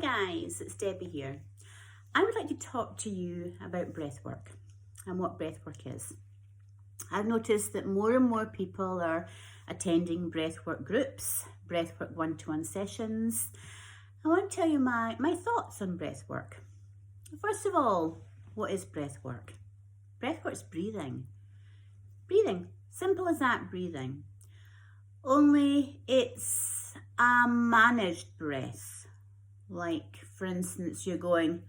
guys, it's Debbie here. I would like to talk to you about breathwork and what breathwork is. I've noticed that more and more people are attending breathwork groups, breathwork one-to-one sessions. I want to tell you my thoughts on breathwork. First of all, what is breathwork? Breathwork's breathing. Breathing, simple as that, breathing. Only it's a managed breath. Like, for instance, you're going,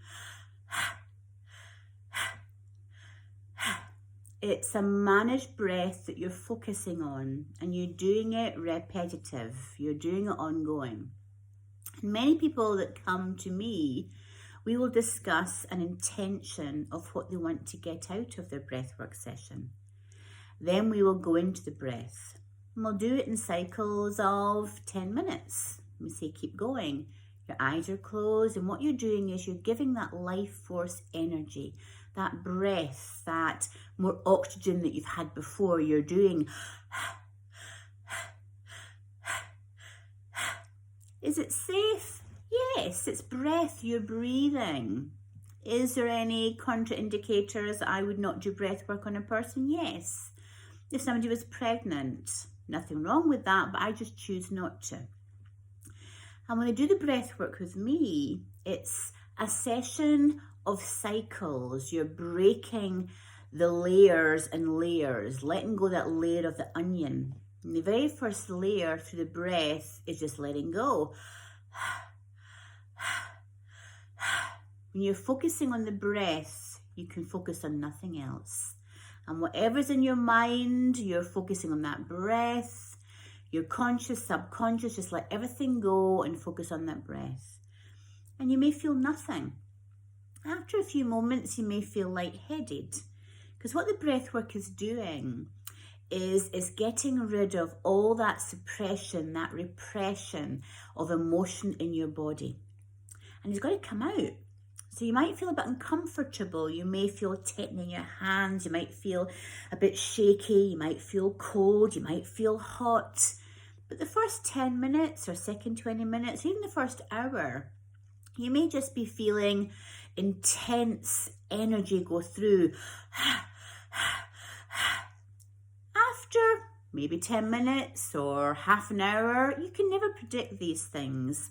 it's a managed breath that you're focusing on and you're doing it repetitive, you're doing it ongoing. And many people that come to me, we will discuss an intention of what they want to get out of their breathwork session. Then we will go into the breath and we'll do it in cycles of 10 minutes. We say keep going. Your eyes are closed, and what you're doing is you're giving that life force energy, that breath, that more oxygen that you've had before. You're doing. Is it safe? Yes, it's breath, you're breathing. Is there any contraindicators that I would not do breath work on a person? Yes. If somebody was pregnant, nothing wrong with that, but I just choose not to. And when they do the breath work with me, it's a session of cycles. You're breaking the layers and layers, letting go that layer of the onion. And the very first layer through the breath is just letting go. When you're focusing on the breath, you can focus on nothing else. And whatever's in your mind, you're focusing on that breath. Your conscious, subconscious, just let everything go and focus on that breath. And you may feel nothing. After a few moments, you may feel lightheaded. Because what the breath work is doing is getting rid of all that suppression, that repression of emotion in your body. And it's got to come out. So you might feel a bit uncomfortable. You may feel tightening your hands. You might feel a bit shaky. You might feel cold. You might feel hot. But the first 10 minutes or second 20 minutes, even the first hour, you may just be feeling intense energy go through. After maybe 10 minutes or half an hour, you can never predict these things.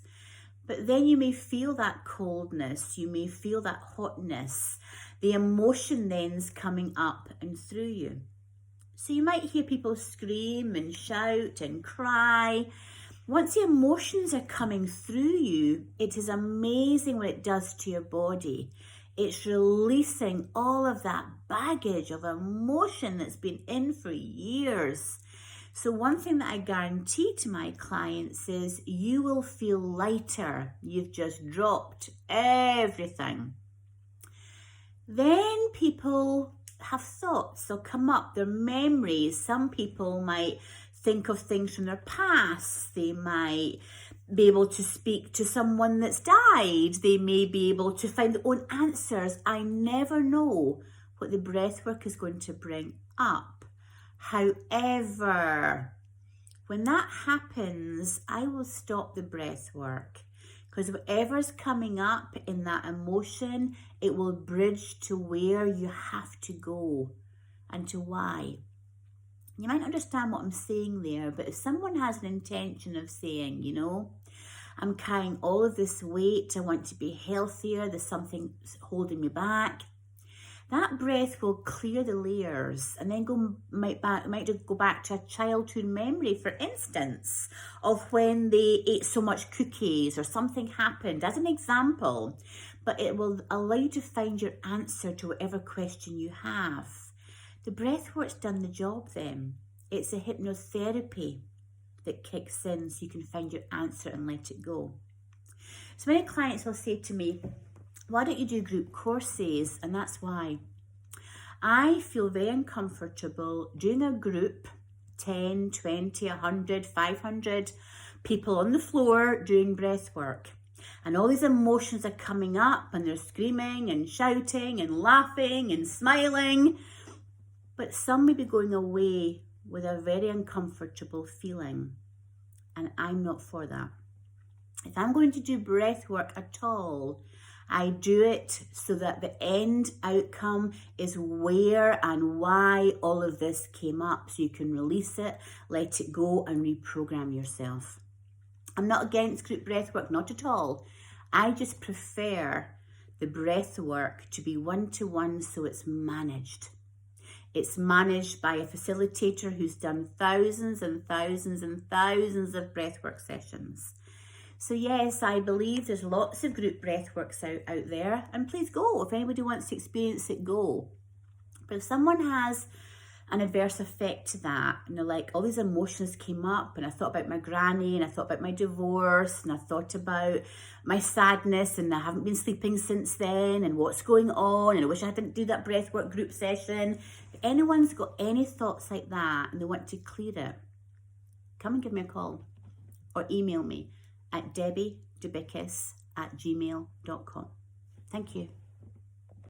But then you may feel that coldness, you may feel that hotness, the emotion then's coming up and through you. So you might hear people scream and shout and cry. Once the emotions are coming through you, it is amazing what it does to your body. It's releasing all of that baggage of emotion that's been in for years. So one thing that I guarantee to my clients is you will feel lighter. You've just dropped everything. Then people have thoughts, they'll come up, their memories. Some people might think of things from their past. They might be able to speak to someone that's died. They may be able to find their own answers. I never know what the breath work is going to bring up. However, when that happens, I will stop the breath work. Because whatever's coming up in that emotion, it will bridge to where you have to go and to why. You might not understand what I'm saying there, but if someone has an intention of saying, you know, I'm carrying all of this weight, I want to be healthier, there's something holding me back, that breath will clear the layers and then might just go back to a childhood memory, for instance, of when they ate so much cookies or something happened, as an example. But it will allow you to find your answer to whatever question you have. The breath work's done the job then. It's a hypnotherapy that kicks in so you can find your answer and let it go. So many clients will say to me, why don't you do group courses? And that's why. I feel very uncomfortable doing a group, 10, 20, 100, 500 people on the floor doing breath work. And all these emotions are coming up and they're screaming and shouting and laughing and smiling. But some may be going away with a very uncomfortable feeling. And I'm not for that. If I'm going to do breath work at all, I do it so that the end outcome is where and why all of this came up, so you can release it, let it go, and reprogram yourself. I'm not against group breath work, not at all. I just prefer the breath work to be one-to-one, so it's managed. It's managed by a facilitator who's done thousands and thousands and thousands of breathwork sessions. So yes, I believe there's lots of group breathworks out there, and please go. If anybody wants to experience it, go. But if someone has an adverse effect to that, you know, like all these emotions came up, and I thought about my granny, and I thought about my divorce, and I thought about my sadness, and I haven't been sleeping since then, and what's going on, and I wish I didn't do that breathwork group session. If anyone's got any thoughts like that and they want to clear it, come and give me a call or email me at debbie.dubicus@gmail.com. Thank you.